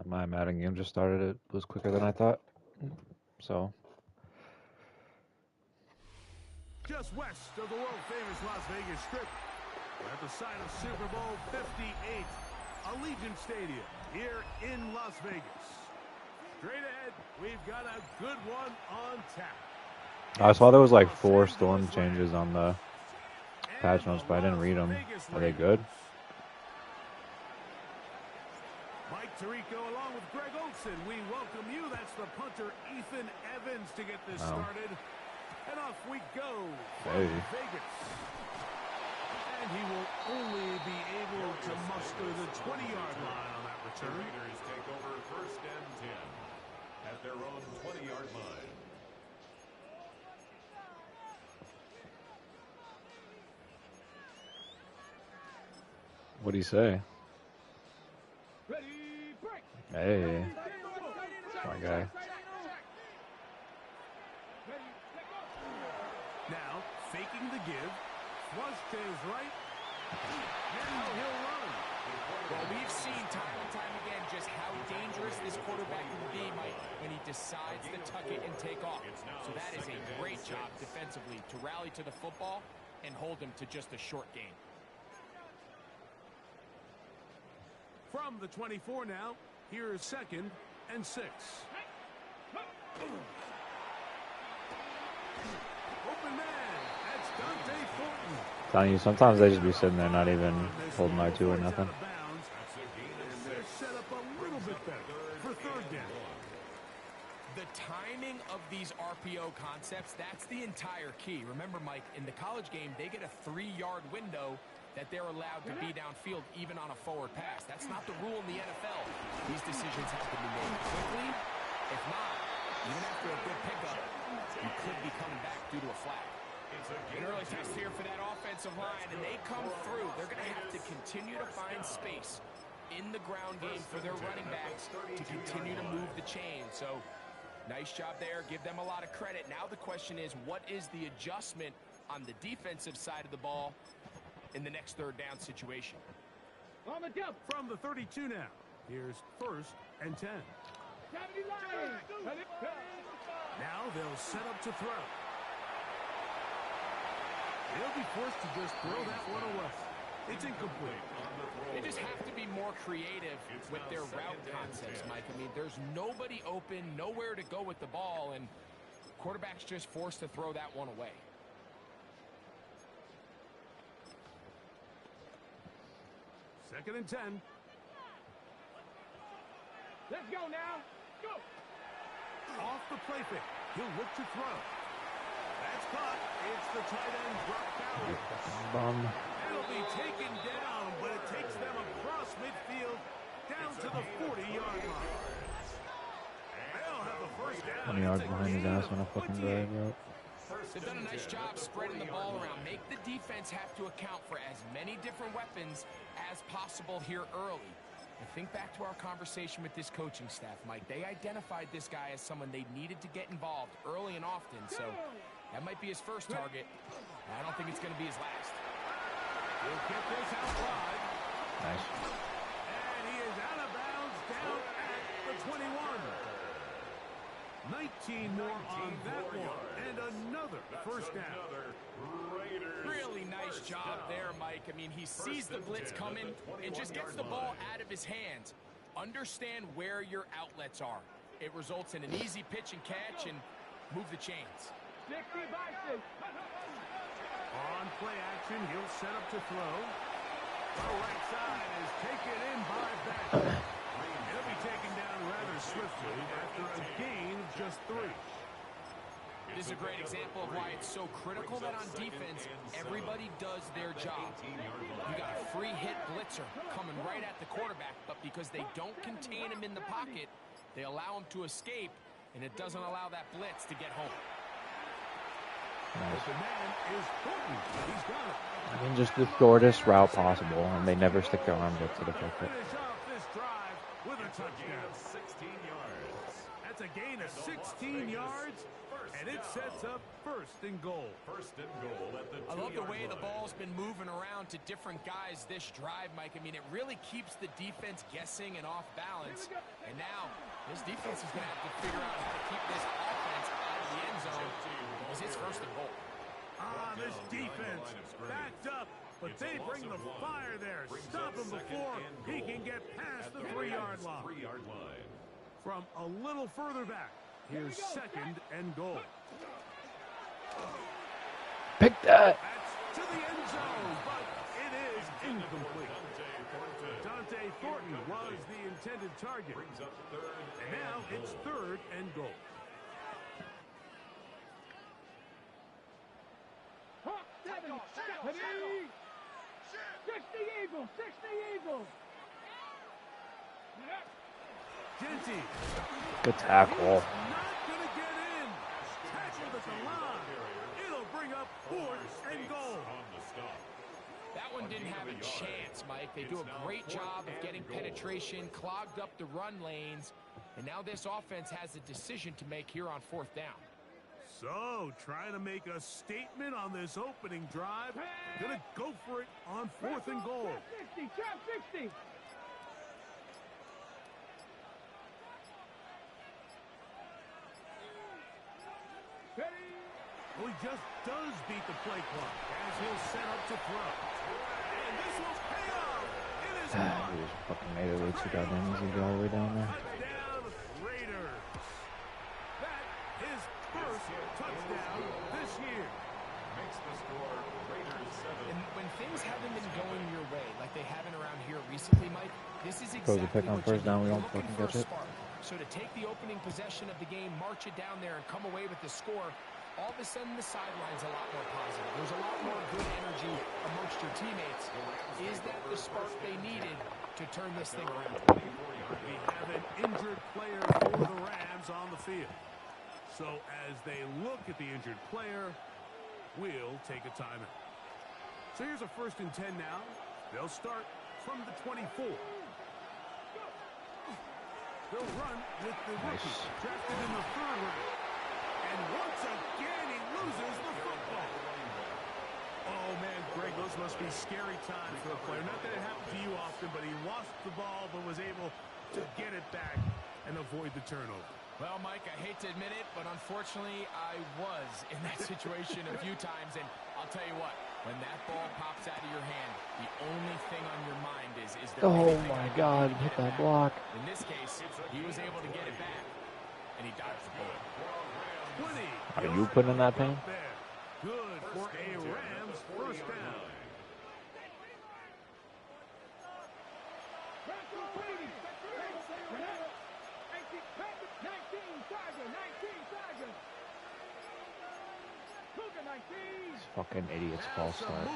My Madden game just started. It was quicker than I thought. So. Just west of the world-famous Las Vegas Strip, we're at the site of Super Bowl 58, Allegiant Stadium here in Las Vegas. Straight ahead, we've got a good one on tap. I saw there was like 4 storm changes on the patch notes, but I didn't read them. Are they good? Mike Tirico along with Greg Olson. We welcome you. That's the punter Ethan Evans to get this started. And off we go from Vegas. And he will only be able to muster the 20-yard line on that return. The Raiders take over 1st and 10 at their own 20-yard line. What'd he say? Ready, break. Hey. My guy. Now, faking the give. Flush to his right. Now he'll run. Well, we've seen time and time again just how dangerous this quarterback can be, Mike, when he decides to tuck it and take off. So that is a great job defensively to rally to the football and hold him to just a short gain. From the 24 now, here's 2nd and 6. Open man, that's Dante Thornton. Telling you, sometimes they just be sitting there not even holding my 2 or nothing. And they're set up a little bit better for 3rd down. The timing of these RPO concepts, that's the entire key. Remember, Mike, in the college game, they get a 3-yard window that they're allowed to be downfield even on a forward pass. That's not the rule in the NFL. These decisions have to be made quickly. If not, even after a good pickup, you could be coming back due to a flag. An early test here for that offensive line, and they come through. They're going to have to continue to find space in the ground game for their running backs to continue to move the chain. So, nice job there. Give them a lot of credit. Now the question is, what is the adjustment on the defensive side of the ball in the next 3rd down situation? On the jump from the 32 now. Here's 1st and 10. Now they'll set up to throw. They'll be forced to just throw that one away. It's incomplete. They just have to be more creative with their route concepts, Mike. I mean, there's nobody open, nowhere to go with the ball, and quarterback's just forced to throw that one away. Second and 10. Let's go now. Go. Off the play fake. He'll look to throw. That's caught. It's the tight end drop down. It'll be taken down, but it takes them across midfield down to the 40-yard line. They'll have the 1st down. 20 yards behind his ass on a fucking drive route. They've done a nice job spreading the ball around. Make the defense have to account for as many different weapons as possible here early. And think back to our conversation with this coaching staff, Mike. They identified this guy as someone they needed to get involved early and often. So that might be his first target. I don't think it's going to be his last. He'll get this out wide. Nice. And he is out of bounds down at the 21. 19 more on that one. And another 1st down. Really nice job there, Mike. I mean, he sees the blitz coming and just gets the ball out of his hands. Understand where your outlets are. It results in an easy pitch and catch and move the chains. On play action, he'll set up to throw. The right side is taken in by Beck. He'll be taken down rather swiftly after a gain of just 3. This is a great example of why it's so critical that on defense, everybody does their job. You got a free hit blitzer coming right at the quarterback, but because they don't contain him in the pocket, they allow him to escape, and it doesn't allow that blitz to get home. Nice. The man is Thornton. He's got it. I mean, just the shortest route possible, and they never stick their arms up to the pocket. Finish off this drive with a touchdown. Gain of 16 yards. That's a gain of 16 yards, and it sets up first and goal. First and goal at the 2-yard line. I love the way the ball's been moving around to different guys this drive, Mike. I mean, it really keeps the defense guessing and off balance. And now, this defense is going to have to figure out how to keep this offense out of the end zone because it's first and goal. This defense backed up, but they bring the fire there. Stop him before he can get past the 3-yard line. From a little further back, here's second and goal. Pick that. That's to the end zone, but it is incomplete. Dante Thornton was the intended target. And now it's third and goal. 60 Eagles, 60 Eagles. Genty. Good tackle. Not going to get in. Tackled at the line. It'll bring up fourth and goal. That one didn't have a chance, Mike. They do a great job of getting penetration, clogged up the run lanes, and now this offense has a decision to make here on fourth down. So, trying to make a statement on this opening drive. Gonna go for it on fourth and goal. 60, trap 60. Well, he just does beat the play clock as he'll set up to throw. And this will pay off. It is He just fucking made it way too goddamn easy to go all the way down there. touchdown Raiders. That is first touchdown this year. Makes the score Raiders 7. And when things haven't been going your way, like they haven't around here recently, Mike, this is Goes exactly to pick on what first you down, need. we You're don't looking fucking for a catch it. spark. So to take the opening possession of the game, march it down there, and come away with the score, all of a sudden the sideline's a lot more positive. There's a lot more good energy amongst your teammates. Is that the spark they needed to turn this thing around? We have an injured player for the Rams on the field. So as they look at the injured player, we'll take a timeout. So here's a first and 10 now. They'll start from the 24. They'll run with the rookie drafted in the 3rd round. And once again, he loses the football. Oh, man, Greg, those must be scary times for a player. Not that it happened to you often, but he lost the ball but was able to get it back and avoid the turnover. Well, Mike, I hate to admit it, but unfortunately, I was in that situation a few times. And I'll tell you what, when that ball pops out of your hand, the only thing on your mind is there Oh anything my I can God, do to hit get it that back? block. In this case, he was able to get it back, and he dodged the bullet. 20. Are you putting in that pain? There. Good for a Rams first down. This fucking idiot's false start.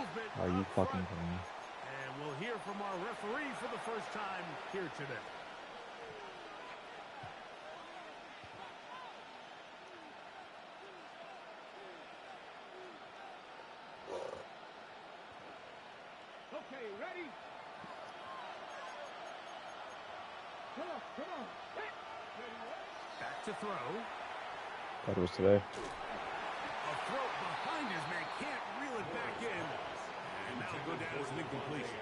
Are you fucking kidding me? And we'll hear from our referee for the first time here today. Okay, ready? Come on, come on. Back to throw. Thought it was today. A throw behind his man. Can't reel it back in. And that'll go down as an incompletion.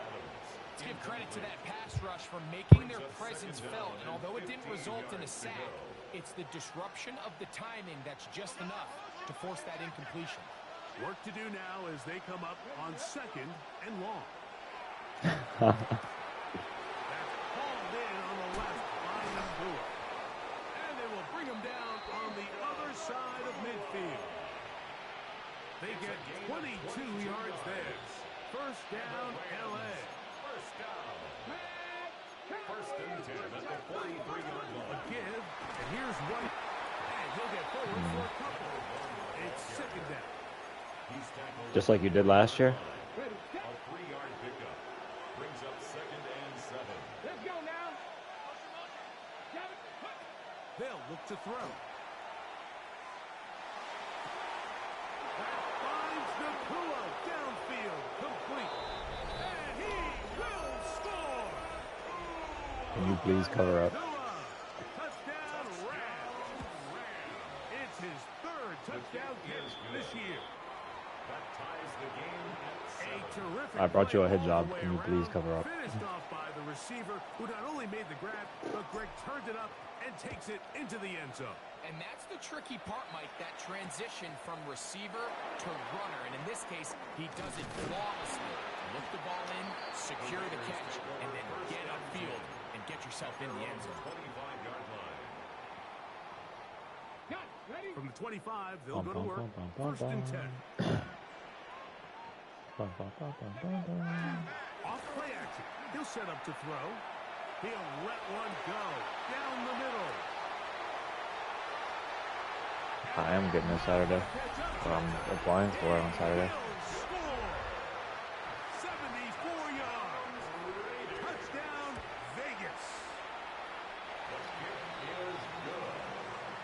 Let's give credit to that pass rush for making their presence felt. And although it didn't result in a sack, it's the disruption of the timing that's just enough to force that incompletion. Work to do now as they come up on second and long. That's hauled in on the left by Nabua. And they will bring him down on the other side of midfield. They get 22 yards there. First down, L.A. First and 10 at the 43-yard A line. give, and here's White. And he'll get forward for a couple. It's second down. He's tackled Just like you did last year. a 3-yard pickup. Brings up second and 7. Let's go now. They'll look to throw. That finds Nabua downfield, complete. And he will score. Can you please cover up? Touchdown, Rams. It's his third touchdown catch this year. That ties the game at A 7. terrific I brought you a play hit all job. the way Can you around, please cover up? Finished off by the receiver, who not only made the grab, but Greg turned it up and takes it into the end zone. And that's the tricky part, Mike, that transition from receiver to runner. And in this case, he does it flawlessly. Look the ball in, secure the catch, and then get upfield and get yourself in the end zone. 25-yard line. Got ready. From the 25, they'll go to work. First and 10. Off play action. He'll set up to throw. He'll let one go. Down the middle. I am getting this Saturday. Or I'm applying for it on Saturday. He'll score. 74 yards. Touchdown, Vegas.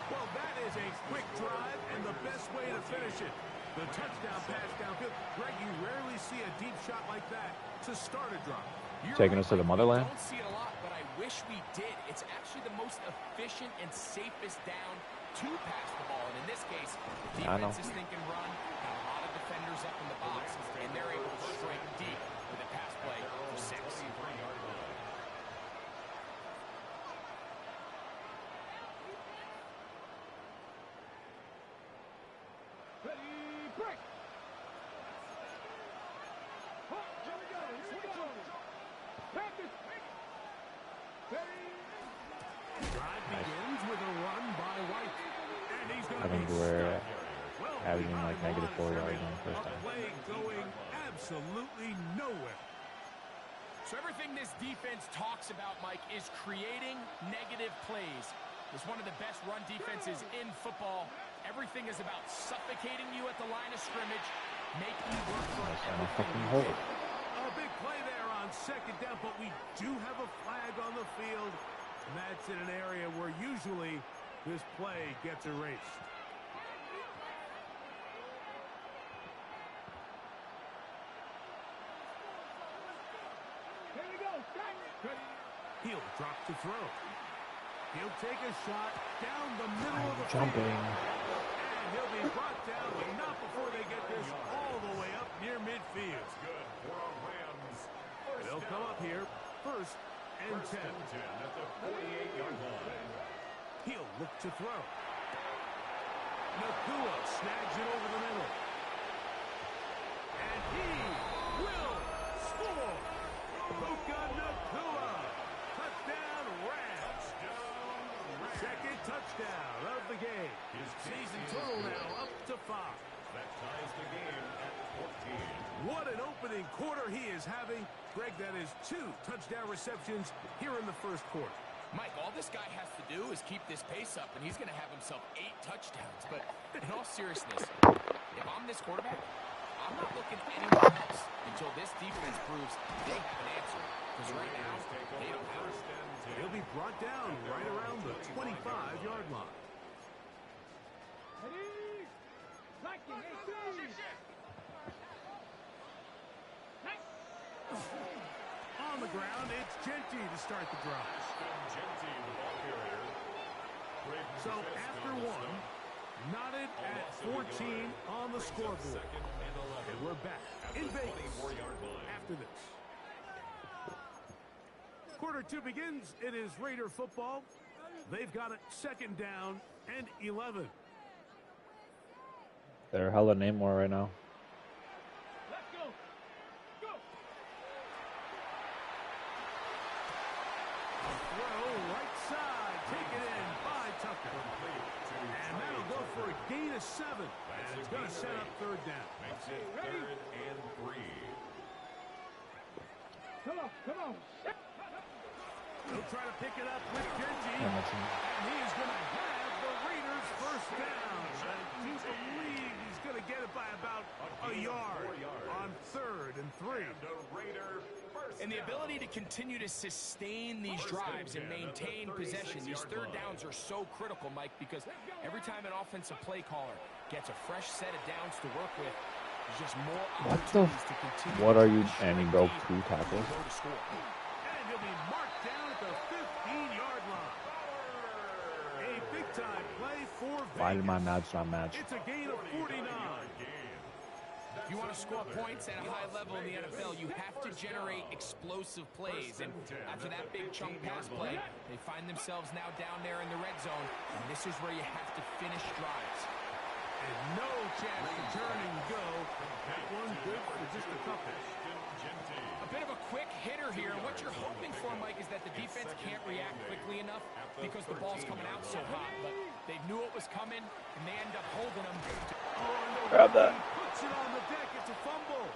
Well, that is a quick drive and the best way to finish it. The touchdown pass downfield. Greg, you rarely see a deep shot like that to start a drive. Taking us to the motherland? I don't see it a lot, but I wish we did. It's actually the most efficient and safest down to pass the ball. And in this case, the defense is thinking run, got a lot of defenders up in the box, and they're able to strike deep with a pass play for 6. Ready, break. Oh, here we go. Here we go. Practice. Ready. Drive begins with a run by White. And he's going I to think be we're Well, averaging behind like the negative line 4 of yards on the first a time. play going absolutely nowhere. So everything this defense talks about, Mike, is creating negative plays. It's one of the best run defenses in football. Everything is about suffocating you at the line of scrimmage, making you work for everything you do. A big play there on second down, but we do have a flag on the field. And that's in an area where usually this play gets erased. Here we go. Start. Ready. He'll drop to throw. He'll take a shot down the middle of the Jumping. field. And he'll be brought down, but not before they get this all the way up near midfield. Good for a Rams. They'll come up here. First and 10. At the 48-yard line. He'll look to throw. Nakua snags it over the middle. And he will score. Puka Nakua. Touchdown, Rams. Second touchdown of the game. Season total now up to 5. That ties the game at 14. What an opening quarter he is having. Greg, that is 2 touchdown receptions here in the first quarter. Mike, all this guy has to do is keep this pace up, and he's going to have himself 8 touchdowns. But in all seriousness, if I'm this quarterback, I'm not looking anywhere else until this defense proves they have an answer. Because right now, they don't have it. He'll be brought down right around the 25-yard line. Ready. Blocking. 18. On the ground, it's Genty to start the drive. Genty, the ball carrier. So after one, knotted at 14 on the scoreboard. Second and 11. And we're back in Vegas 24-yard line. after this. Quarter 2 begins. It is Raider football. They've got it second down and 11. They're hella Namor right now. Let's go. Go. Throw right side, taken in by Tucker. And that'll go for a gain of 7. And it's going to set up third down. Makes it 3rd and 3. Come on. Come on. They'll try to pick it up with Genty. Yeah, that's him. And he is going to have the Raiders first down. I do believe he's going to get it by about a yard on 3rd and 3. The Raider first And the down. ability to continue to sustain these drives and maintain possession, these third downs are so critical, Mike, because every time an offensive play caller gets a fresh set of downs to work with, there's just more opportunities to continue. What are you? to And he strike broke deep 2 tackles. and go to score. And he'll be marked down at the Why did my match not match? It's a gain of 49. If you want to score points at a high level in the NFL, you have to generate explosive plays. And after that big chunk pass play, they find themselves now down there in the red zone. And this is where you have to finish drives. And no chance to turn and go. That one good for just a couple. A bit of a quick hitter here. What you're hoping for, Mike, is that the defense can't react quickly enough because the ball's coming out so hot. But they knew it was coming, and they end up holding them. Grab that. Puts it on the deck. It's a fumble.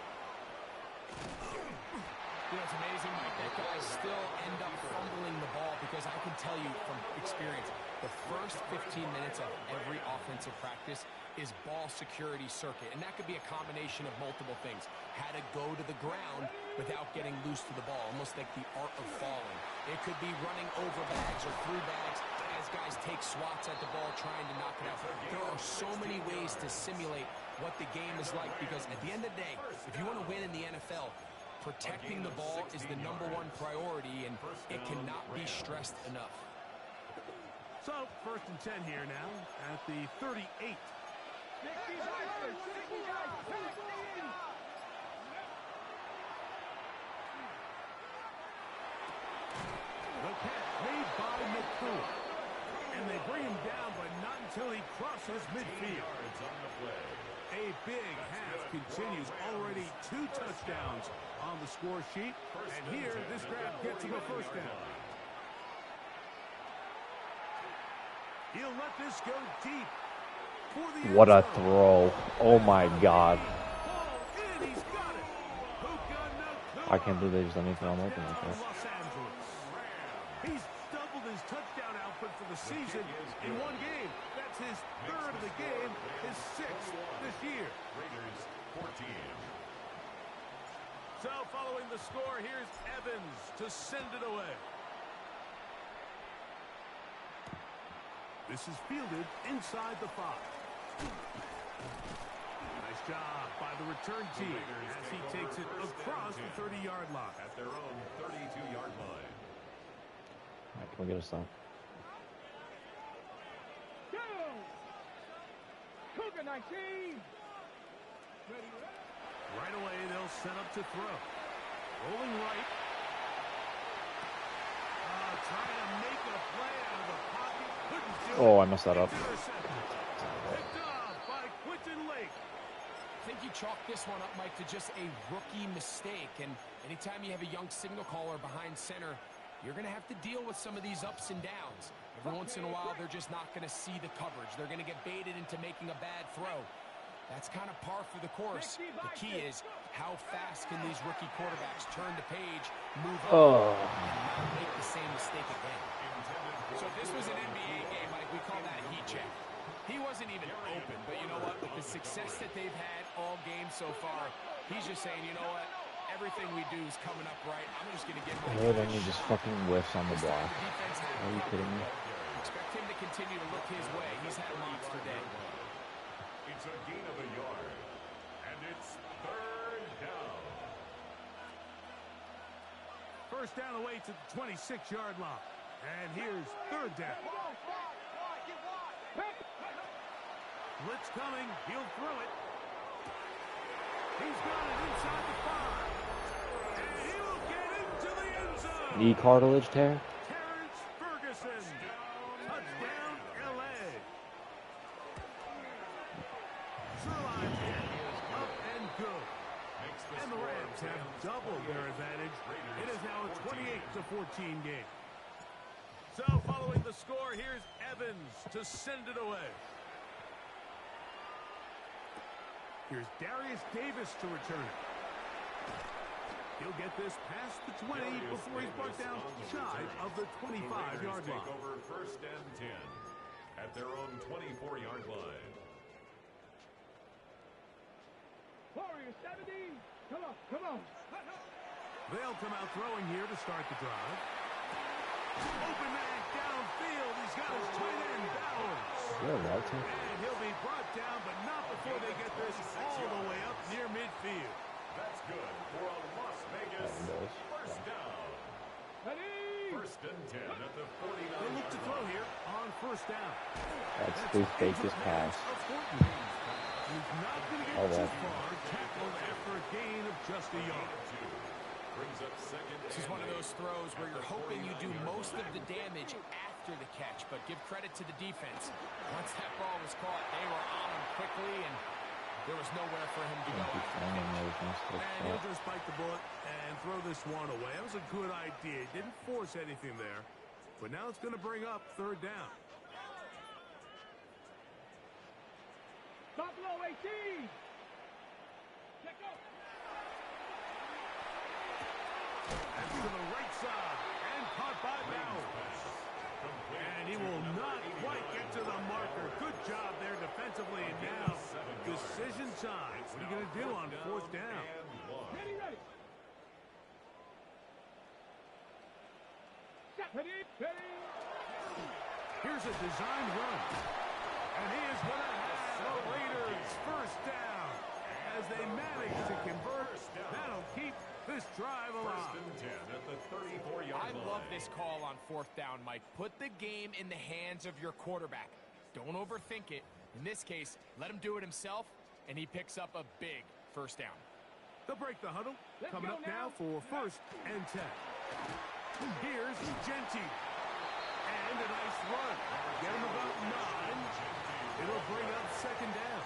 You know, it's amazing, Mike, that guys still end up fumbling the ball because I can tell you from experience, the first 15 minutes of every offensive practice is ball security circuit. And that could be a combination of multiple things. How to go to the ground without getting loose to the ball, almost like the art of falling. It could be running over bags or through bags as guys take swats at the ball trying to knock it out. There are so many ways to simulate what the game is like because at the end of the day, if you want to win in the NFL, protecting the ball is the #1 priority, and it cannot be stressed enough. So, 1st and 10 here now at the 38. The catch made by McCool. And they bring him down, but not until he crosses midfield. A big half continues. Already 2 touchdowns on the score sheet. And here, this grab gets him a 1st down. He'll let this go deep. For the What a end zone. throw. Oh my God. Ball in, he's got it. I can't believe they just let me throw him open like Touchdown, that. Los Angeles. He's doubled his touchdown output for the season in one game. That's his 3rd of the game, his 6th this year. Raiders 14. So following the score, here's Evans to send it away. This is fielded inside the 5. Nice job by the return team as he takes it across the 30-yard line. At their own 32-yard line. All right, can we get a stop? Cougar 19. Right away, they'll set up to throw. Rolling right. Trying to make a play out of the pocket. Couldn't do it. Oh, I messed that up. Intercepted. Picked off by Quentin Lake. I think you chalk this one up, Mike, to just a rookie mistake. And anytime you have a young signal caller behind center, you're going to have to deal with some of these ups and downs. Every once in a while, they're just not going to see the coverage. They're going to get baited into making a bad throw. That's kind of par for the course. The key is how fast can these rookie quarterbacks turn the page, move up, and not make the same mistake again. So if this was an NBA game, Mike, we call that a heat check. He wasn't even open, but you know what? With the success that they've had all game so far, he's just saying, you know what? Everything we do is coming up right. I'm just going to get my Oh, then he just fucking whiffs on the block. Are you kidding me? Expect him to continue to look his way. He's had a monster day. It's a gain of a yard. And it's 3rd down. 1st down away to the 26-yard line. And here's 3rd down. Blitz coming. He'll throw it. He's got it inside the 5. And he will get into the end zone. Knee cartilage tear? Terrence Ferguson. Touchdown, L.A. Sherline is up and good. And the Rams have doubled their advantage. It is now a 28-14 game. So following the score, here's Evans to send it away. Here's Darius Davis to return it. He'll get this past the 20 before he's brought down shy of the 25-yard line. Take over 1st and 10 at their own 24-yard line. Warriors 70. Come on, come on. They'll come out throwing here to start the drive. Open man downfield. He's got his tight end Bowers. And he'll be brought down, but not before they get this all the way up near midfield. That's good for a Las Vegas 1st down. Ready. 1st and 10 at the 49. They look to throw here on 1st down. That's the fakest pass. He's not going to get Oh, too that. far. Tackled after a gain of just a yard. This is one of those throws where you're hoping you do most of the damage after the catch, but give credit to the defense. Once that ball was caught, they were on him quickly, and there was nowhere for him to go. And he'll just bite the bullet and throw this one away. That was a good idea. Didn't force anything there, but now it's going to bring up third down. Buffalo 18. Check out. And to the right side, and caught by Bowers. And he will not quite get to the marker. Good job there defensively, and now decision time. What are you going to do on fourth down? Ready, ready. Ready, ready. Here's a design run. And he is going to have the Raiders first down as they manage to convert. That'll keep this drive alive. I love this call on fourth down, Mike. Put the game in the hands of your quarterback. Don't overthink it. In this case, let him do it himself, and he picks up a big first down. They'll break the huddle. Coming up now for first and 10. Here's Genty. And a nice run. Get him about 9. It'll bring up second down.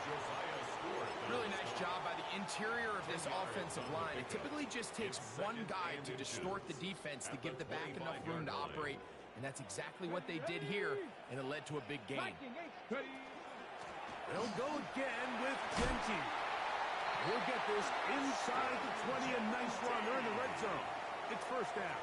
Really nice job by the interior of this offensive line. It typically just takes one guy to distort the defense to give the back enough room to operate, and that's exactly what they did here, and it led to a big gain. They'll go again with Genty. We'll get this inside the 20. A nice run. They're in the red zone. It's first down.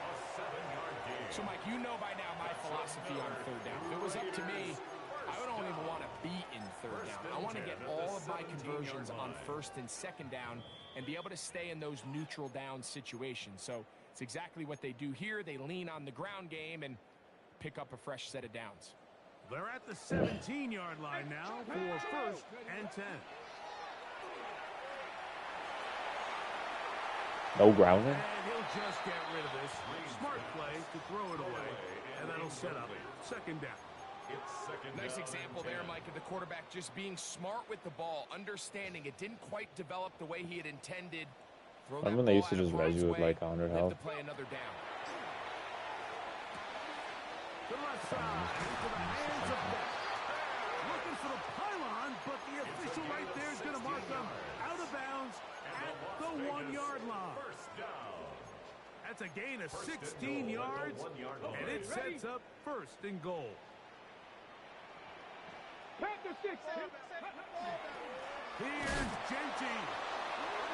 So, Mike, you know by now my philosophy on third down. If it was up to me, I don't even want to be in third down. I want to get all of my conversions on first and second down and be able to stay in those neutral down situations. So it's exactly what they do here. They lean on the ground game and pick up a fresh set of downs. They're at the 17-yard line now for first and 10. No grounding. And he'll just get rid of this. Smart play to throw it away, and that'll set up second down. Nice example there, Mike, of the quarterback just being smart with the ball, understanding it didn't quite develop the way he had intended. Throw that Remember when they ball used to out of just res harm's you with way, like 100 live health? to play another down. The left side into the hands of Beck. Looking for the pylon, but the official right there is going to mark them out of bounds at the 1-yard line. That's a gain of 16 yards, and it sets up first and goal. Panther 6. Here's Genty.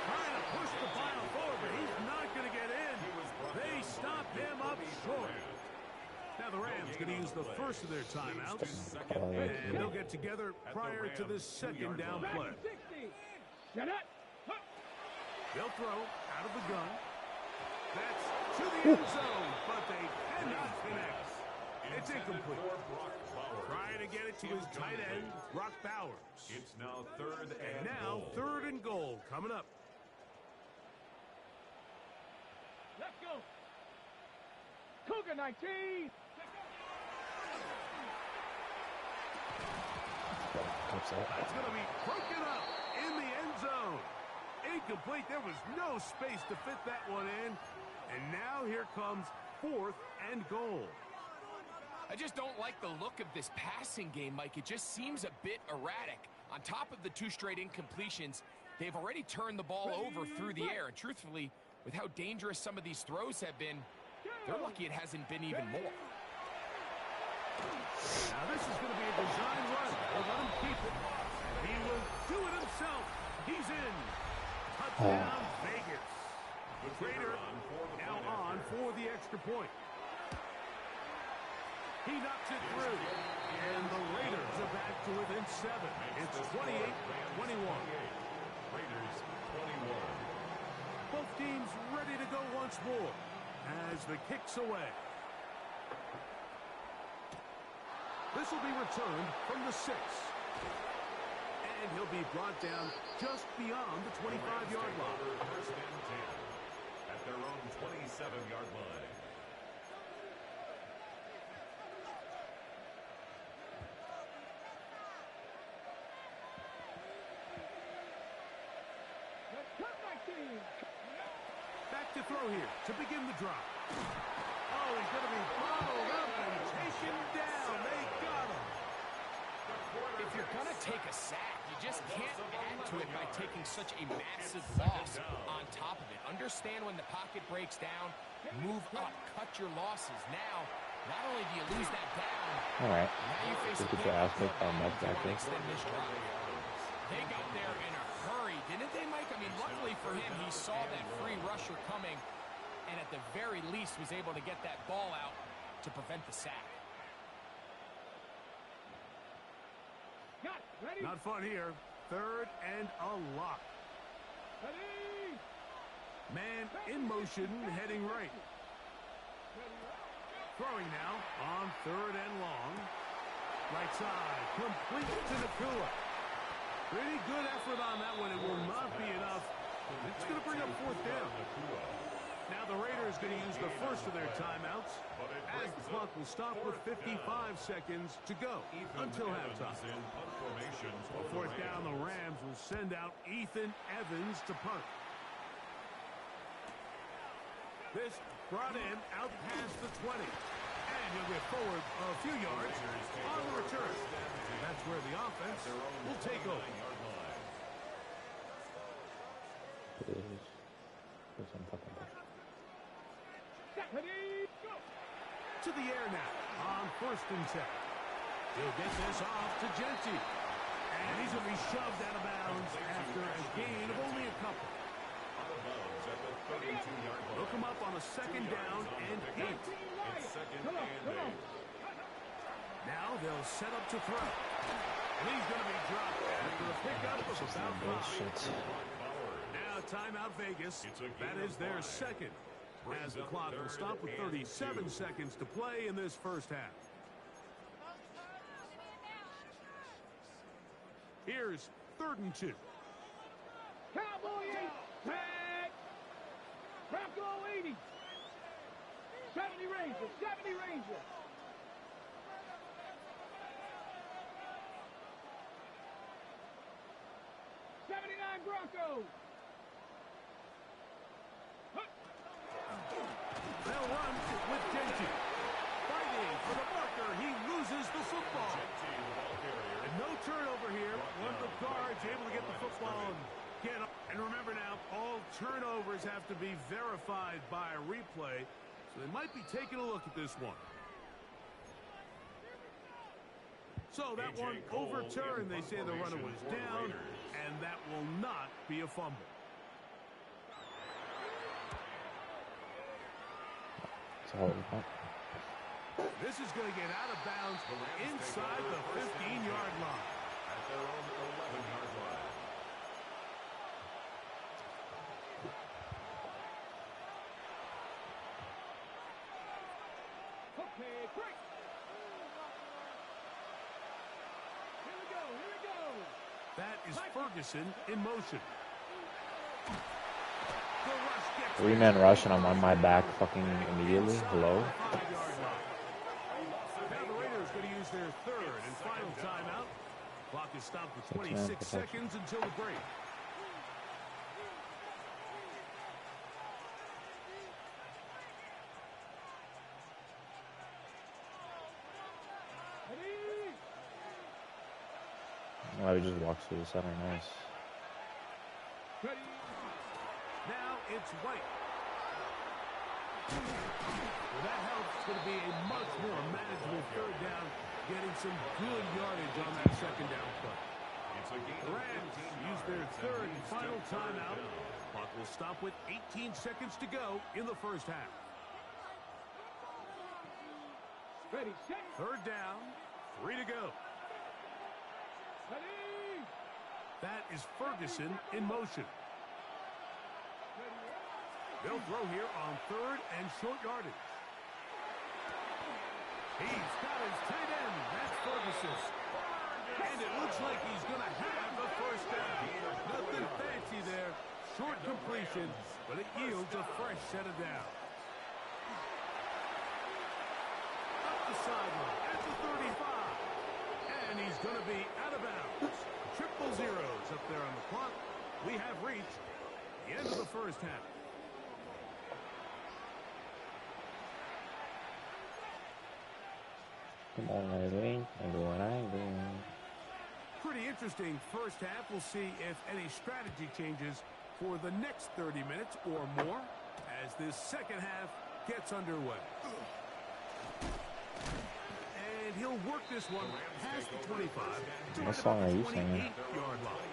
Trying to push the pile forward, but he's not going to get in. They stop him up short. Now the Rams going to use the first of their timeouts, and they'll get together prior to this second down play. 60. Shut up. They'll throw out of the gun. That's to the end zone, but they cannot connect. It's incomplete. Trying to get it to his tight end, Brock Bowers. It's now third And now third and goal coming up. Let's go. Cougar 19. That's going to be broken up in the end zone. Incomplete. There was no space to fit that one in. And now here comes fourth and goal. I just don't like the look of this passing game, Mike. It just seems a bit erratic. On top of the 2 straight incompletions, they've already turned the ball over through the air. And truthfully, with how dangerous some of these throws have been, they're lucky it hasn't been even more. Now this is going to be a design run. They'll let him keep it. He will do it himself. He's in. Touchdown, Vegas. The Raider now on for the extra point. He knocks it through. And the Raiders are back to within 7. It's 28-21. Raiders 21. Both teams ready to go once more as the kick's away. This will be returned from the 6. And he'll be brought down just beyond the 25-yard line. First and 10 at their own 27-yard line. throw here to begin the drive. Oh, he's going to be bottled up and taken down. They got him. If you're going to take a sack, you just can't add to it by taking such a massive loss on top of it. Understand when the pocket breaks down, move up, cut your losses. Now, not only do you lose that down, All right. now you face Look at your ass kicked by Mets back there. extend this drive. They got there in a hurry, didn't they, Mike? I mean, luckily for him, he saw that free rusher coming, and at the very least was able to get that ball out to prevent the sack. Ready? Not fun here. Third and a lot. Ready? Man in motion, heading right. Throwing now on third and long. Right side, complete to Nakua. Pretty good effort on that one. It will not be enough. It's going to bring up fourth down. Now the Raiders going to use the first of their timeouts as the clock will stop with 55 seconds to go until halftime. On fourth down, the Rams will send out Ethan Evans to punt. This brought in out past the 20. And he'll get forward a few yards on the return. That's where the offense will take over. Ready? Go. To the air now on first and 10. He'll get this off to Genty. And he's going to be shoved out of bounds after a gain of only a couple. Look him up on a second down and 8. Come on, come on. Now they'll set up to throw. And he's going to be dropped after a pickup of about 5. Now timeout Vegas. That is their second. As the clock will stop with 37 seconds to play in this first half. Here's 3rd and 2. Cowboy 8. Tag. Bronco 80. 70 Rangers. 70 Rangers. Broncos. They'll run with Genty. Fighting for the marker. He loses the football. And no turnover here. One of the guards able to get the football and get up. And remember now, all turnovers have to be verified by a replay. So they might be taking a look at this one. So that one overturned. They say the runner was down, and that will not be a fumble. This is going to get out of bounds inside the 15-yard line. At their own 11-yard line. Okay, quick. Here we go, here we go. That is Ferguson in motion. The rush gets 3-man rush and I'm on my back fucking immediately. Hello? Now the Raiders going to use their third and final timeout. Clock is stopped with 26 seconds until the break. Oh, he just walks through the center. Nice. Ready. Now it's White. Well, that helps. It's going to be a much more manageable third down, getting some good yardage on that second down play. The Rams use their third and final timeout. Clock will stop with 18 seconds to go in the first half. Ready, set. Third down, 3 to go. Ready. That is Ferguson in motion. They'll throw here on third and short yardage. He's got his tight end. That's Ferguson. And it looks like he's going to have the first down. Nothing fancy there. Short completion, but it yields a fresh set of downs. Up the sideline at the 35. And he's going to be out of bounds. Triple zeros up there on the clock. We have reached the end of the first half. Come on, Eileen. Eileen. Pretty interesting first half. We'll see if any strategy changes for the next 30 minutes or more as this second half gets underway. And he'll work this one past the 25 to What song are you singing? 28-yard line.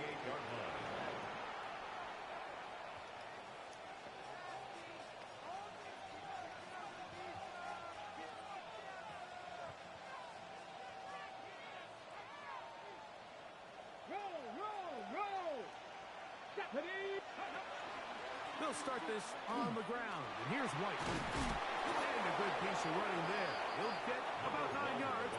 They'll start this on the ground. And here's White. And a good piece of running there. He'll get about 9 yards.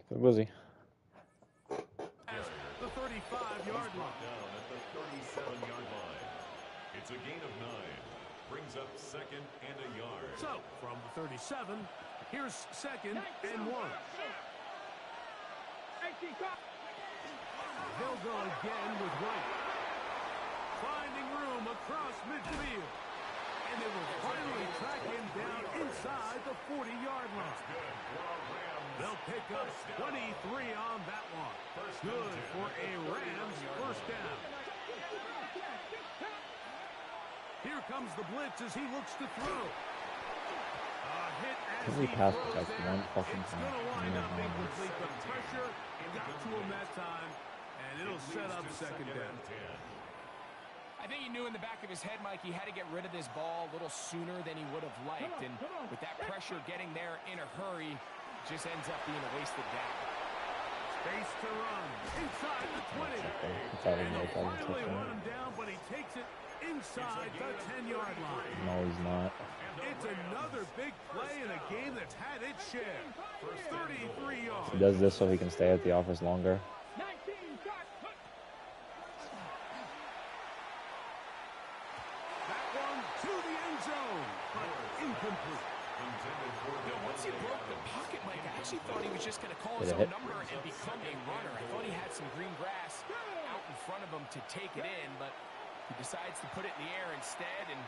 They're busy. The 35-yard line. Down at the 37-yard line. It's a gain of 9. Brings up 2nd and a yard. So, from the 37, here's 2nd and 1. They'll go again with White. Finding room across midfield. And they will finally track him down inside the 40-yard line. They'll pick up 23 on that one. Good for a Rams first down. Here comes the blitz as he looks to throw. A hit as Can we he pass throws protect there. one fucking It's time? going to wind up Yeah. incomplete. The pressure got to him that time, and it'll set up second down. I think he knew in the back of his head, Mike, he had to get rid of this ball a little sooner than he would have liked. And with that pressure getting there in a hurry, just ends up being a wasted down. Space to run inside the 20. It's out of And the they'll finally run him down, but he takes it inside the 10-yard line. No, he's not. It's another big play in a game that's had its share. 33 yards. He does this so he can stay at the office longer. That one to the end zone, but incomplete. You know, once he broke the pocket, Mike, I actually thought he was just going to call his Did it own hit? number and become a runner. I thought he had some green grass out in front of him to take it in, but he decides to put it in the air instead and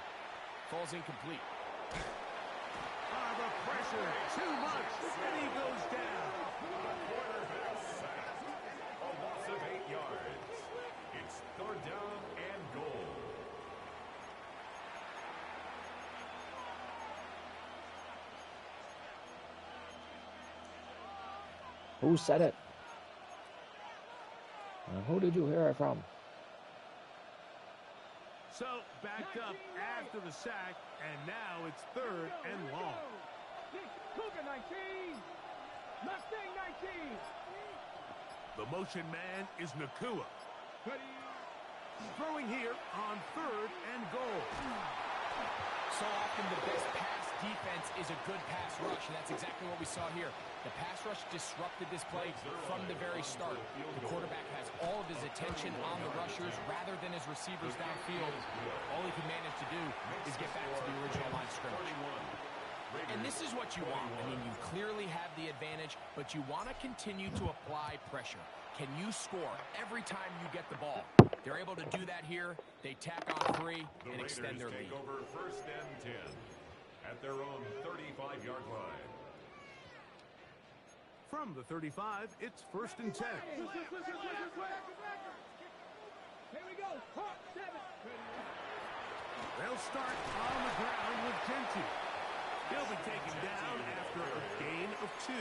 falls incomplete. The pressure, too much, and he goes down. A loss of 8 yards. It's 3rd down and goal. Who said it? Who did you hear it from? So, backed up after the sack, and now it's 3rd and long. Cougar 19. Mustang 19. The motion man is Nakua. Throwing here on 3rd and goal. So often the best pass defense is a good pass rush, and that's exactly what we saw here. The pass rush disrupted this play from the very start. The quarterback has all of his attention on the rushers rather than his receivers downfield. All he can manage to do is get back to the original line of scrimmage. And this is what you want. I mean, you clearly have the advantage, but you want to continue to apply pressure. Can you score every time you get the ball? They're able to do that here. They tack on 3 and extend their lead. Take over 1st and 10 at their own 35-yard line. From the 35, it's 1st and 10. Here we go. Hot 7. They'll start on the ground with Genty. He'll be taken down after a gain of 2.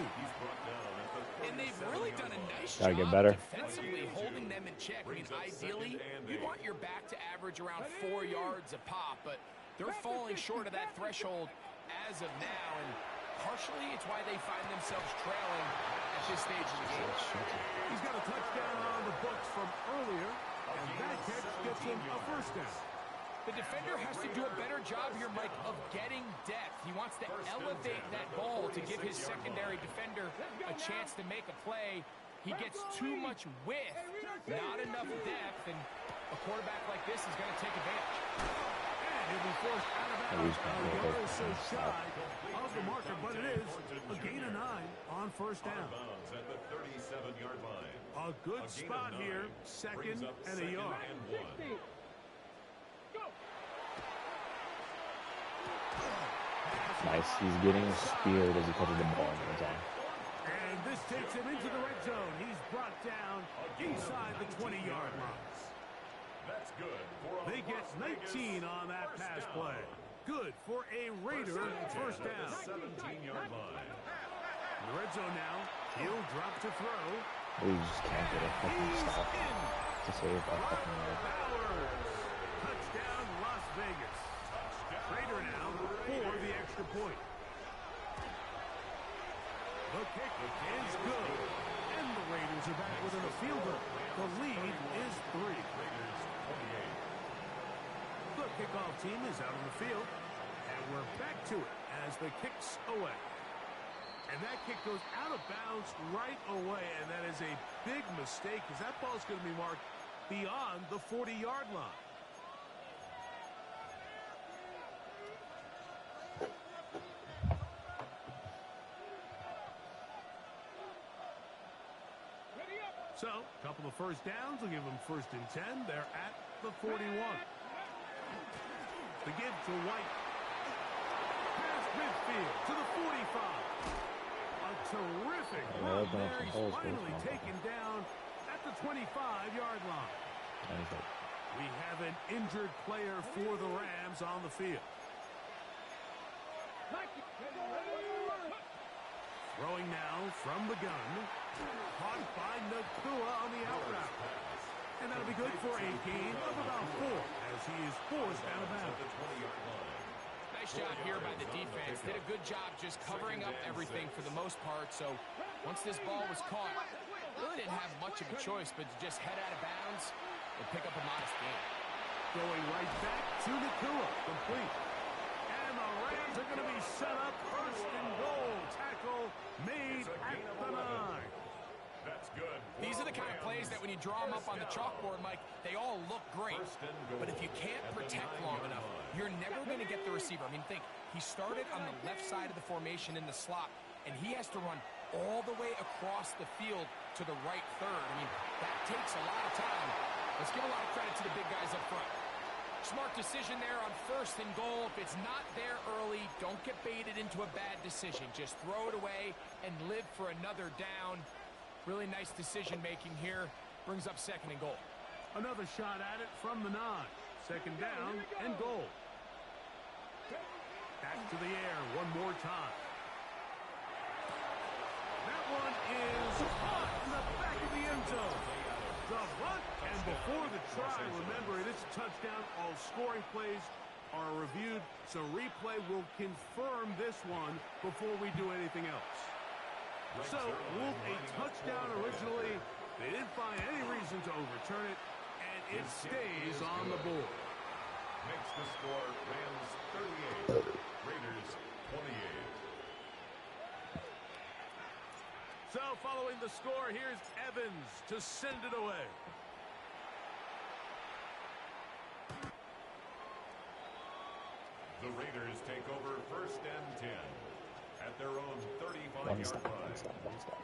And they've really done a nice Gotta job get better. defensively holding them in check. I mean, ideally, you'd want your back to average around 4 yards a pop, but they're falling short of that threshold as of now, and partially it's why they find themselves trailing at this stage of the game. He's got a touchdown on the books from earlier, and that catch gets him a 1st down. The defender has to do a better job here, Mike, of getting depth. He wants to elevate that ball to give his secondary defender a chance to make a play. He gets too much width, not enough depth, and a quarterback like this is going to take advantage. And he'll be forced out of bounds. A yard or so shy of the marker, but it is a gain of 9 on first down. Out of bounds at the 37-yard line. A good A gain spot of 9 here, brings second up and a second yard. and 1. Nice. He's getting speared as he catches the ball in the zone. And this takes him into the red zone. He's brought down inside the 20-yard line. That's good for a They get Las 19 Vegas on that first pass down. play. Good for a Raider first At down. the 17-yard line. In the red zone now. He'll drop to throw. We just can't get a fucking He's stop in. to save a fucking yard. Bowers. Touchdown, Las Vegas. Raider now for the extra point. The kick is good. And the Raiders are back within a field goal. The lead is 3. Raiders 28. The kickoff team is out on the field. And we're back to it as the kick's away. And that kick goes out of bounds right away. And that is a big mistake because that ball is going to be marked beyond the 40-yard line. So, a couple of first downs will give them first and 10. They're at the 41. The give to White. Past midfield to the 45. A terrific run there. He's finally taken down at the 25-yard line. We have an injured player for the Rams on the field. Throwing now from the gun. Caught by Nakua on the out route. And that'll be good for a gain of about 4 as he is forced out of bounds. Nice job here by the defense. Did a good job just covering up everything for the most part. So once this ball was caught, really didn't have much of a choice but to just head out of bounds and pick up a modest gain. Going right back to Nakua. Complete. And the Rams are going to be set up first and goal. Tackle made at the 9. That's good. These are the kind of plays that when you draw them up on the chalkboard, Mike, they all look great. But if you can't protect long enough, you're never going to get the receiver. I mean, think, he started on the left side of the formation in the slot, and he has to run all the way across the field to the right third. I mean, that takes a lot of time. Let's give a lot of credit to the big guys up front. Smart decision there on first and goal. If it's not there early, don't get baited into a bad decision. Just throw it away and live for another down. Really nice decision-making here. Brings up second and goal. Another shot at it from the 9. Second down and goal. Back to the air one more time. That one is caught in the back of the end zone. The bunt, and before the try, remember, it is a touchdown. All scoring plays are reviewed, so replay will confirm this one before we do anything else. So, ruled a touchdown originally. They didn't find any reason to overturn it, and it stays on the board. Makes the score Rams 38, Raiders 28. So, following the score, here's Evans to send it away. The Raiders take over first and 10 at their own 35-yard line. One stop.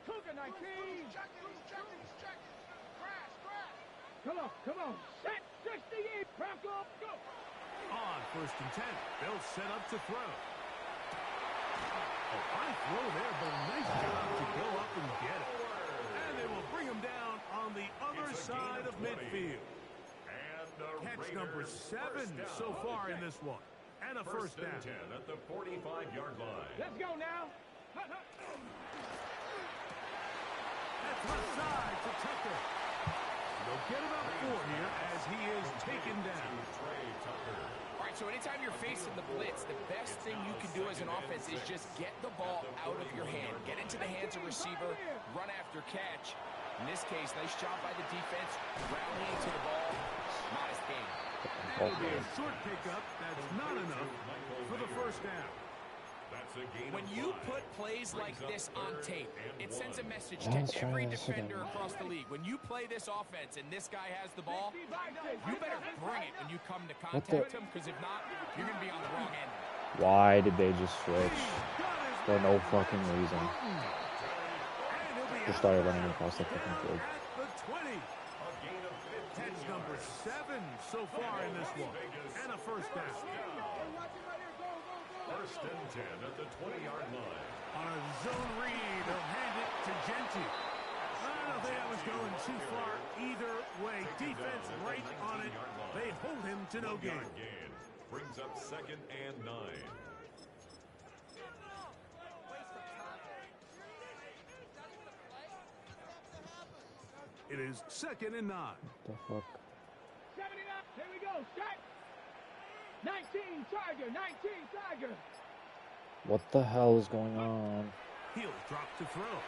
Cougar 19. Come on. Set 68. Back up. Go. On first and 10, they'll set up to throw. A high throw there, but a nice job to go up and get it. And they will bring him down on the other side of midfield. Catch number 7 so far in this one. And a first down. First and 10 at the 45-yard line. Let's go now. That's left side to Tucker. They'll get about 4 here as he is taken down. All right, so anytime you're facing the blitz, the best thing you can do as an offense is just get the ball out of your hand. Get into the hands of receiver, run after catch. In this case, nice job by the defense, rounding into the ball. Modest gain. That'll be a short pickup. That's not enough for the first down. That's a gain When of you 5. put plays like Brings up this on 3rd tape, and it sends a 1. message Yeah, let's to try every this again. defender across the league. When you play this offense and this guy has the ball, you better bring it when you come to contact him, because if not, you're going to be on the wrong end. Why did they just switch? For no fucking reason. Just started running across the fucking field. At the 20. A gain of 15 Catch number yards. 7 so far in this one. And a first down. First and 10 at the 20-yard line. On a zone read, they'll hand it to Genty. I don't think that was going too far either way. Defense right on it. They hold him to no gain. Gain. Brings up 2nd and 9. It is 2nd and 9. What the fuck? 79. Here we go. Strike. 19 Tiger. 19 Tiger. What the hell is going on? He'll drop to throw.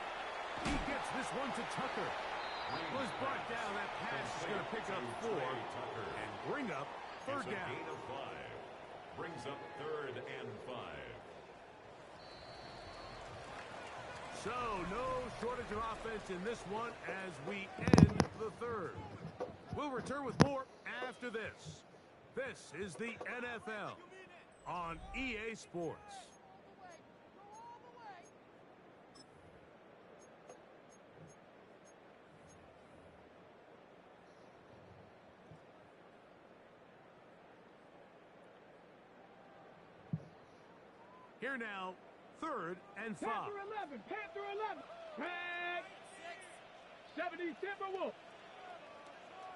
He gets this one to Tucker. Was brought down. That pass is going to pick up 4 and bring up 3rd It's a down. gain of 5. Brings up 3rd and 5. So no shortage of offense in this one as we end the 3rd. We'll return with more after this. This is the NFL on EA Sports. Here now, 3rd and 5. Panther 11. Panther 11. Tag. 70 Timberwolf.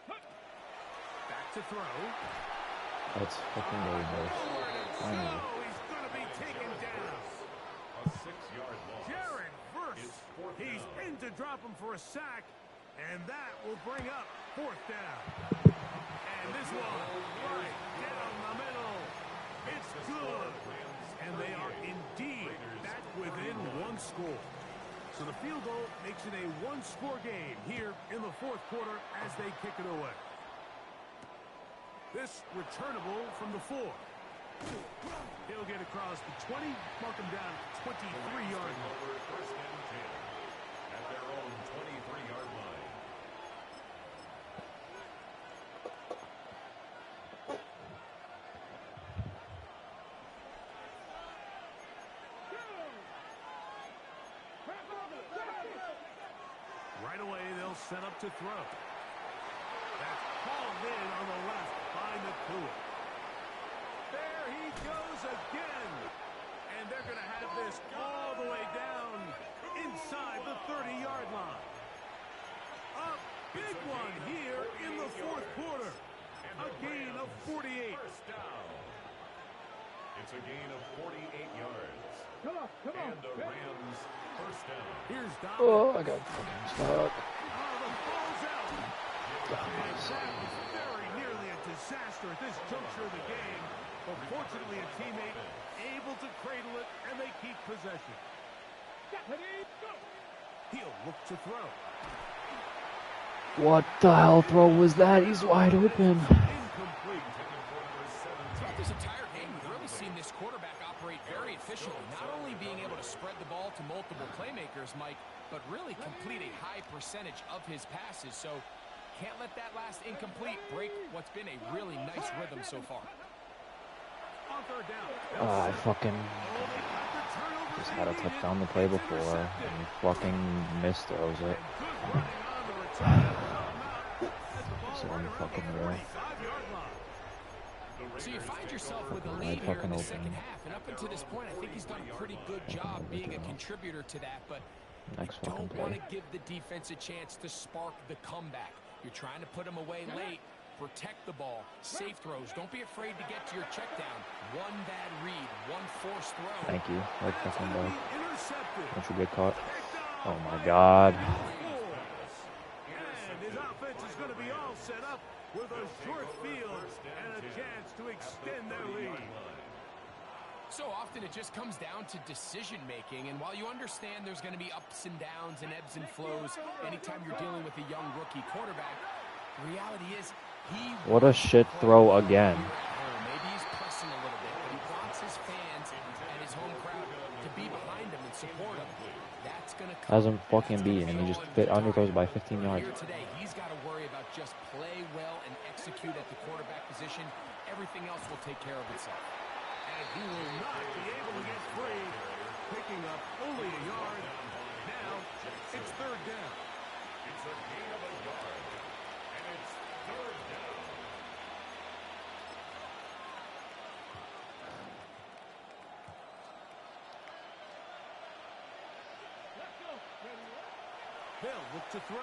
Back to throw. That's fucking dangerous. I know. He's going to be taken down. A 6-yard loss. Jared Verse. It's 4th He's down. in to drop him for a sack, and that will bring up 4th down. And this one right down the middle. It's good. And they are indeed back within 1 score. So the field goal makes it a 1-score game here in the 4th quarter as they kick it away. This returnable from the 4. He'll get across the 20, mark him down at the 23-yard line. Over 1st and 10 at their own 23-yard line. Right away, they'll set up to throw. That's hauled in on the left by Nakua. There he goes again. And they're going to have this all the way down inside the 30-yard line. A big one here in the 4th quarter. A gain of 48. First down. It's a gain of 48 yards. Come on. Come on. And the Rams first down. Here's Donovan. Oh, I got fucking stuck. The ball's out. And that was very nearly a disaster at this juncture of the game. But fortunately, a teammate able to cradle it, and they keep possession. He'll look to throw. What the hell throw was that? He's wide open. Incomplete. Throughout this entire game, we've really seen this quarterback operate very efficiently, not only being able to spread the ball to multiple playmakers, Mike, but really complete a high percentage of his passes. So can't let that last incomplete break what's been a really nice rhythm so far. On 3rd down. I fucking just had a touchdown the play before and he fucking misthrows it. Good running on the return. So I'm fucking real. So you find yourself with a Wide lead here in fucking the open. second half, and up until this point, I think he's done a pretty good job being a contributor to that, but Next you fucking don't want play. to give the defense a chance to spark the comeback. You're trying to put them away late, protect the ball, safe throws. Don't be afraid to get to your check down. One bad read, one forced throw. Thank you. Like fucking ball. Intercepted. Don't you get caught? Oh my god. And his offense is going to be all set up with a short field and a chance to extend their lead. So often it just comes down to decision making, and while you understand there's going to be ups and downs and ebbs and flows anytime you're dealing with a young rookie quarterback, the reality is he What a shit throw again. Maybe he's pressing a little bit, but he wants his fans and his home crowd to be behind him and support him. That's going to Has him fucking beat, and he just underthrows by 15 yards. Here today, he's got to worry about just play well and execute at the quarterback position. Everything else will take care of itself. And he will not be able to get free, picking up only a yard. Now, it's third down. It's a gain of a yard, and it's third down. Hill look to throw.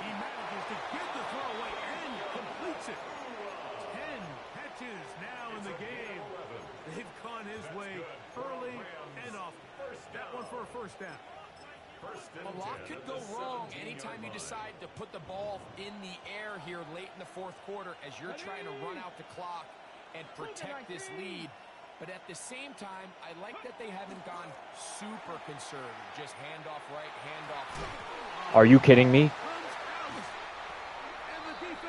He manages to get the throw away and completes it. 10 catches now in the game. They've gone his way early and often. That one for a first down. A lot could go wrong anytime you decide to put the ball in the air here late in the fourth quarter as you're trying to run out the clock and protect this lead. But at the same time, I like that they haven't gone super conservative. Just handoff right, handoff left. Are you kidding me?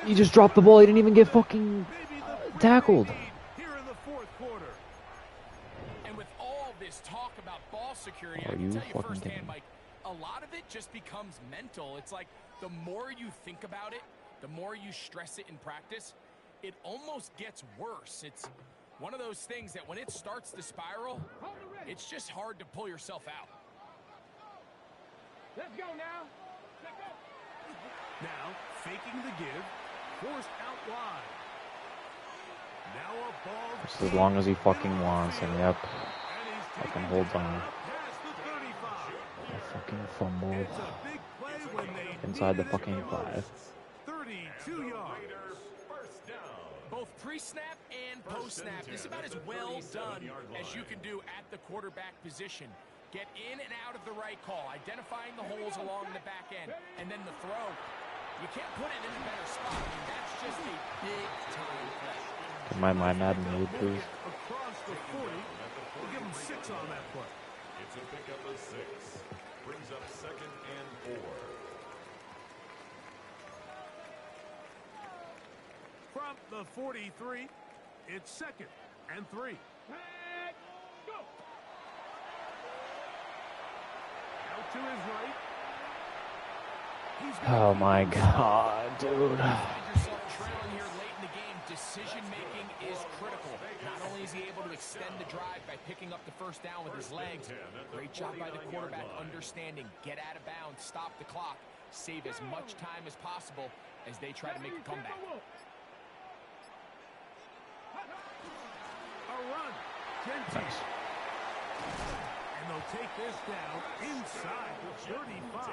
He just dropped the ball. He didn't even get fucking tackled. Here in the fourth quarter. And with all this talk about ball security, Are I can you tell you fucking firsthand, kidding me? Mike, a lot of it just becomes mental. It's like the more you think about it, the more you stress it in practice, it almost gets worse. It's one of those things that when it starts to spiral, it's just hard to pull yourself out. Let's go now. Let's go. Now, faking the give, forced out wide. Now a ball. Just as long as he fucking wants, and yep, And he's fucking taken holds down on. past the 35. Fucking fumble It's a big play when they inside the needed it fucking the most. 5. 32 yards. Raiders first down. Both pre-snap and post-snap, this is about as well done as you can do at the quarterback position. Get in and out of the right call, identifying the holes along the back end, and then the throw. You can't put it in a better spot. I mean, that's just a big-time play. Can my Madden move, please? Across the 40. We'll give him 6 on that play. It's a pickup of 6. Brings up second and 4. From the 43, it's second and 3. And go. Out to his right. He's Oh my god, dude. Find yourself trailing here late in the game. Decision-making is critical. Not only is he able to extend the drive by picking up the first down with his legs, great job by the quarterback understanding, get out of bounds, stop the clock, save as much time as possible as they try to make a comeback. a run. Nice. And they'll take this down inside the 35.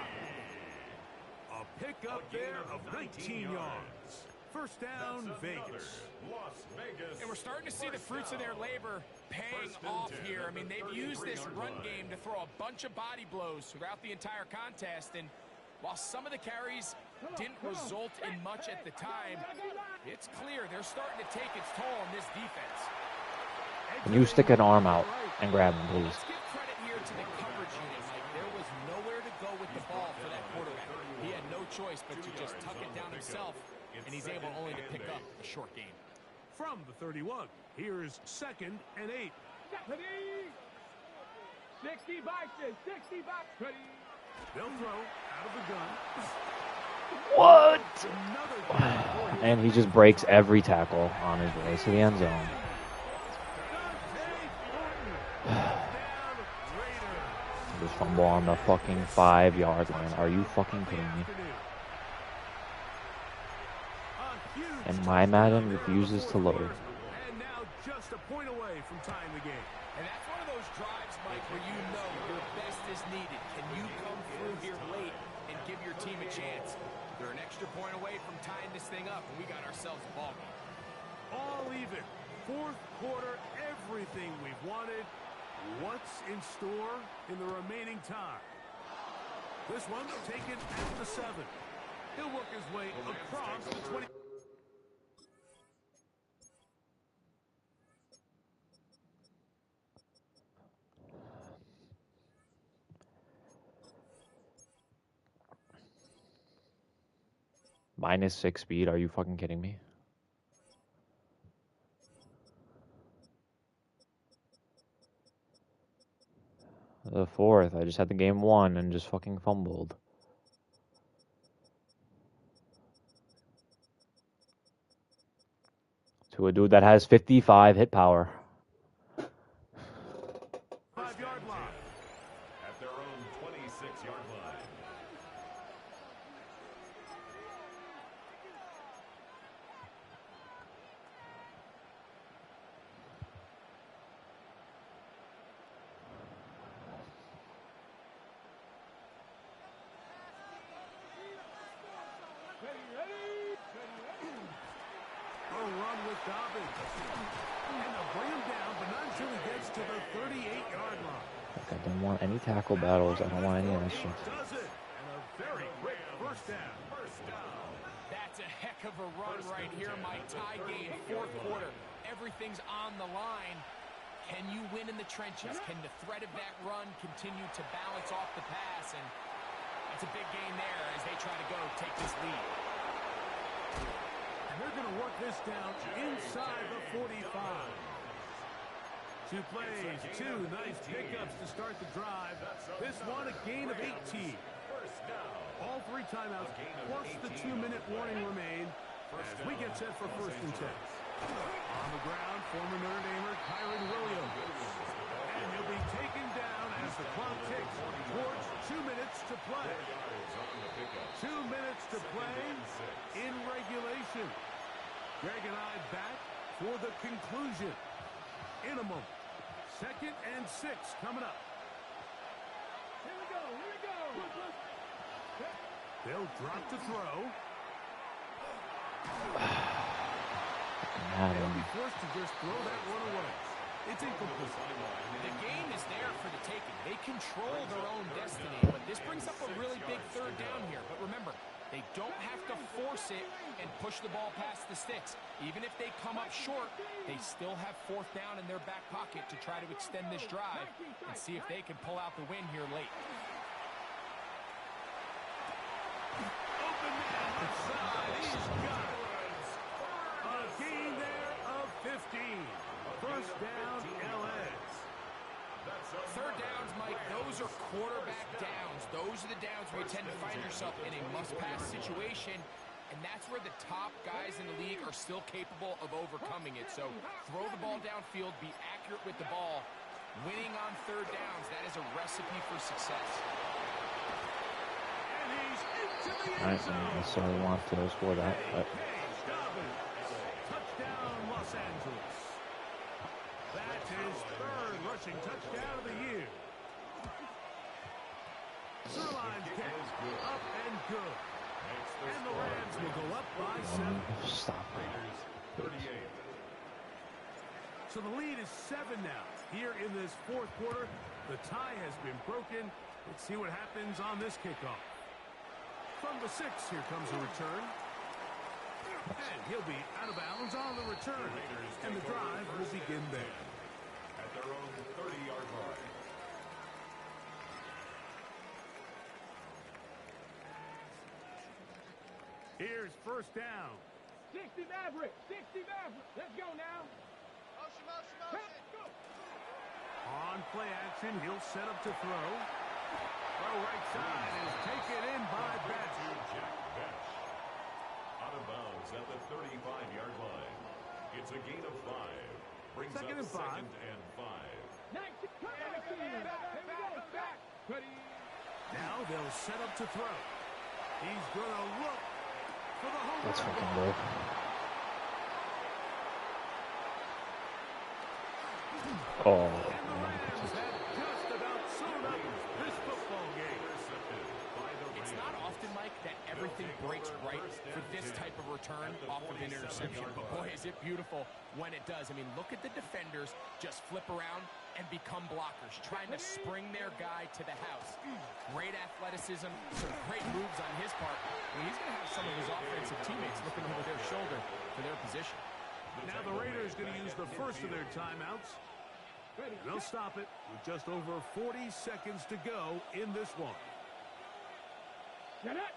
A pickup there of 19 yards. First down, Vegas. Las Vegas. And we're starting to see the fruits of their labor paying off here. I mean, they've used this run game to throw a bunch of body blows throughout the entire contest. And while some of the carries didn't result in much at the time, it's clear they're starting to take its toll on this defense. Can you stick an arm out and grab him, please? Let's give credit here to the coverage unit, Mike. There was nowhere to go with the ball for that quarterback. He had no choice but to just tuck it down himself, and he's able only to pick up a short gain. From the 31, here's second and 8. Ready? 60 boxes. 60 boxes. Ready? They'll throw out of the gun. What? Another down. And he just breaks every tackle on his way to the end zone. Just fumble on the fucking 5-yard line. Are you fucking kidding me? And my Madden refuses to load. And now just a point away from tying the game. And that's one of those drives, Mike, where you know your best is needed. Can you come through here late and give your team a chance? They're an extra point away from tying this thing up, and we got ourselves a ball game. All even. Fourth quarter, everything we've wanted. What's in store in the remaining time? This one taken at the 7. He'll work his way across the 20. -6 speed. Are you fucking kidding me? The fourth. I just had the game won and just fucking fumbled. To a dude that has 55 hit power. 5-yard line. At their own 26-yard line. A run with Dobbins. And they'll bring him down, but not until he gets to the 38-yard line. Like, I don't want any tackle battles. I don't want any of that shit. Does it. And a very quick first down. That's a heck of a run right here, Mike. Tie game, fourth quarter. Everything's on the line. Can you win in the trenches? Can the threat of that run continue to balance off the pass? And that's a big gain there as they try to go take this lead. And they're going to work this down inside the 45. 2 plays, 2 nice pickups to start the drive. This one, a gain of 18. All 3 timeouts, plus the 2-minute warning remain as we get set for 1st and 10. On the ground, former Notre Damer Kyron Williams. And he'll be taken down as the clock ticks towards 2 minutes to play. 2 minutes to play in regulation. Greg and I back for the conclusion. In a moment. 2nd and 6 coming up. Here we go, here we go. They'll drop to throw. They'll be forced to just throw that one away. It's incomplete. The game is there for the taking. They control their own destiny, but this brings up a really big 3rd down here. But remember, they don't have to force it and push the ball past the sticks. Even if they come up short, they still have 4th down in their back pocket to try to extend this drive and see if they can pull out the win here late. Open man inside. He's got it. A gain there of 15. First down, LA. 3rd downs, Mike, those are quarterback downs. Those are the downs where you tend to find yourself in a must-pass situation, and that's where the top guys in the league are still capable of overcoming it. So throw the ball downfield, be accurate with the ball. Winning on 3rd downs, that is a recipe for success. And he's into the I end zone. don't necessarily want to score that, but Touchdown, Los Angeles. That's his 3rd rushing touchdown of the year. Sirline's kick up and good. And the Rams will go up by 7. stop. 38. So the lead is 7 now. Here in this 4th quarter, the tie has been broken. Let's see what happens on this kickoff. From the 6, here comes a return. And he'll be out of bounds on the return. And the drive will begin there. At their own 30-yard line. Here's 1st down. 60 Maverick, 60 Maverick. Let's go now. Let's go. On play action, he'll set up to throw. Throw right side is taken in by Betts. Jack Besh. Out of bounds at the 35-yard line. It's a gain of 5. Brings Second up and 5. 2nd and 5. 19. Come back, here we go. Back. Ready. Now they'll set up to throw. He's going to look for the home That's run fucking ball. good. Oh, And the Rams have just about sewn up this football game. It's not often, Mike, that everything breaks right for this type of return off of an interception. But boy, is it beautiful when it does. I mean, look at the defenders just flip around and become blockers, trying to spring their guy to the house. Great athleticism, some great moves on his part. I mean, he's going to have some of his offensive teammates looking over their shoulder for their position. Now the Raiders going to use the first of their timeouts. And they'll stop it with just over 40 seconds to go in this one. Get it.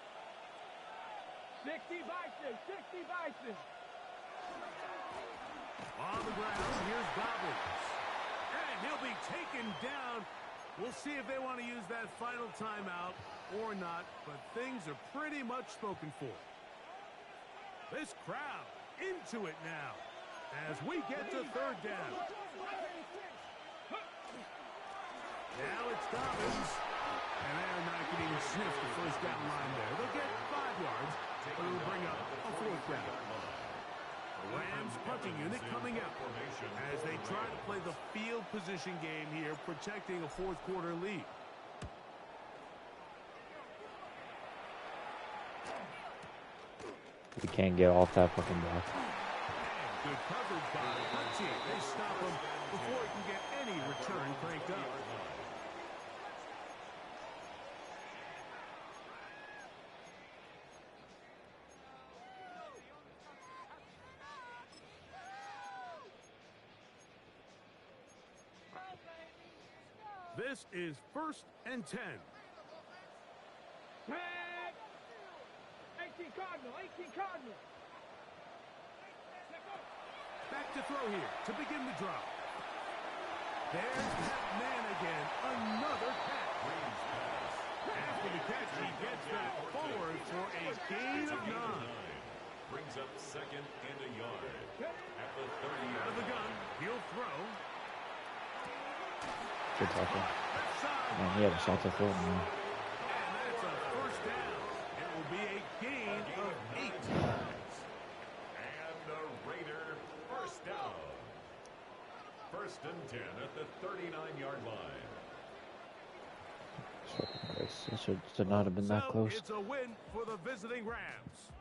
60 Bison, 60 Bison. On the ground, here's Dobbins. And he'll be taken down We'll see if they want to use that final timeout or not, but things are pretty much spoken for. This crowd into it now as we get to third down. Now it's Dobbins. And they're not getting sniffed the first down line there. They'll get 5 yards, but it'll bring up a fourth down. The Rams punting unit coming out as they try to play the field position game here, protecting a fourth quarter lead. You can't get off that fucking block. Good coverage by the team. They stop him before he can get any return cranked up. This is 1st and 10. 18 Cardinal, 18 Cardinal. Back to throw here to begin the drop. There's that man again. Another catch. After the catch, he gets that forward for a gain of 9. Brings up 2nd and a yard. At the 30. Out of the gun, he'll throw. Good tackle. Man, he had a shot to throw, man. And that's a first down. It will be a gain of 8. And the Raider first down. 1st and 10 at the 39-yard line. It should not have been that close. It's a win for the visiting Rams.